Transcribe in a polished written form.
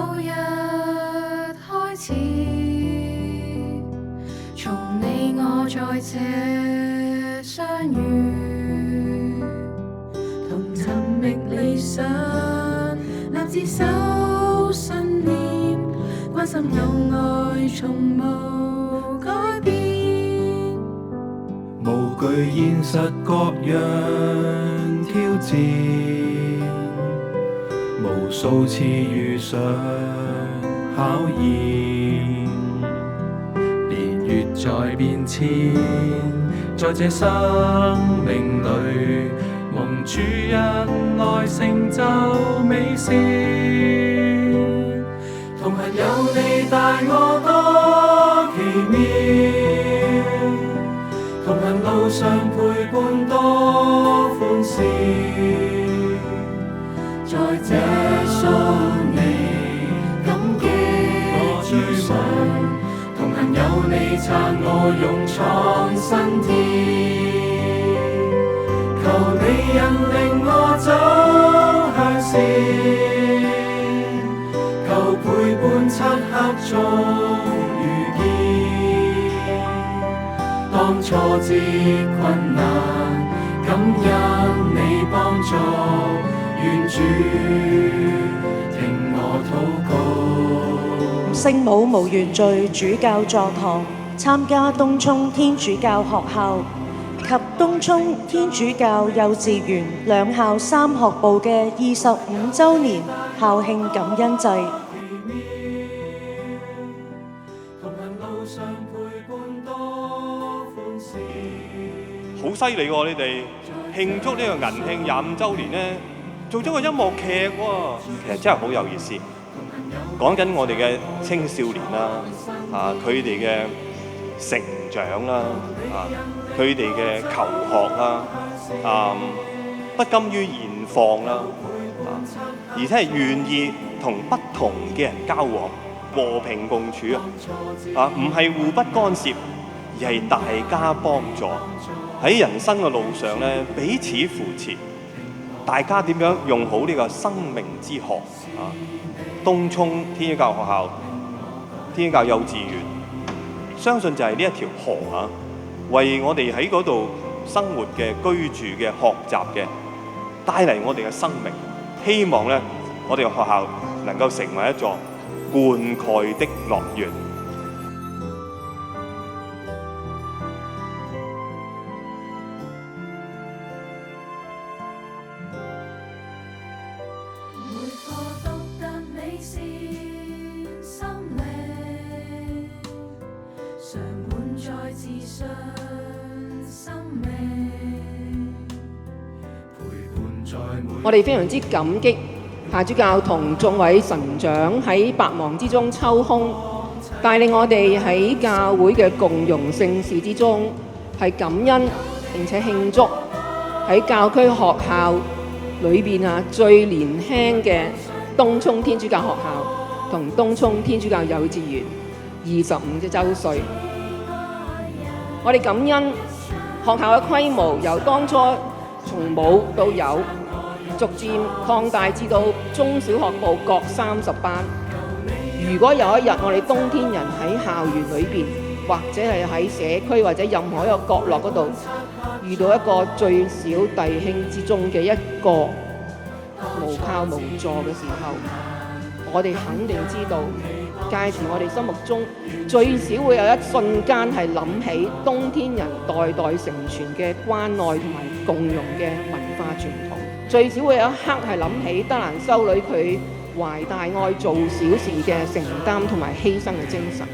某日開始，從你我在這相遇，同尋覓理想，立志守信念，關心有愛，從無改變，無懼現實各樣挑戰，無數次遇上考驗，年月在變遷，在這生命裏，蒙主恩愛成就美善，同行有你帶我多奇妙，同行路上陪伴多歡笑，在這屬你感激主上，同行有你撐我勇闖新天，求你引領我走向前，求陪伴漆黑中遇見，當挫折困難，感恩你幫助，願主聽我禱告。聖母無原罪主教座堂參加東涌天主教學校及東涌天主教幼稚園兩校三學部嘅25週年校慶感恩祭。好犀利喎！你哋慶祝呢個銀慶25週年咧，做咗個音樂劇喎，其實真係好有意思。講緊我哋嘅青少年啦，佢哋嘅成長啦，佢哋嘅求學啦，不甘於現況啦，而且係願意同不同嘅人交往，和平共處唔係互不干涉，而係大家幫助。喺人生嘅路上咧，彼此扶持，大家點樣用好呢個生命之河東涌天主教學校、天主教幼稚園，相信就係呢一條河為我哋喺嗰度生活嘅、居住嘅、學習嘅，帶嚟我哋嘅生命。希望咧，我哋嘅學校能夠成為一座灌溉的樂園。我哋非常之感激夏主教同眾位神長喺百忙之中抽空，帶領我哋喺教會嘅共融聖事之中，係感恩並且慶祝喺教區學校裏邊最年輕嘅東涌天主教學校同東涌天主教幼稚園25週歲。我哋感恩學校嘅規模由當初從冇到有，逐漸擴大至到中小學部各30班。如果有一日我哋東天人喺校園裏邊，或者係喺社區或者任何一個角落嗰度遇到一個最小弟兄之中嘅一個無靠無助嘅時候，我哋肯定知道，屆時我哋心目中最少會有一瞬間係諗起東天人代代承傳嘅關愛同埋共融嘅文化傳統，最少會有一刻係諗起德蘭修女佢懷大愛做小事嘅承擔同埋犧牲嘅精神。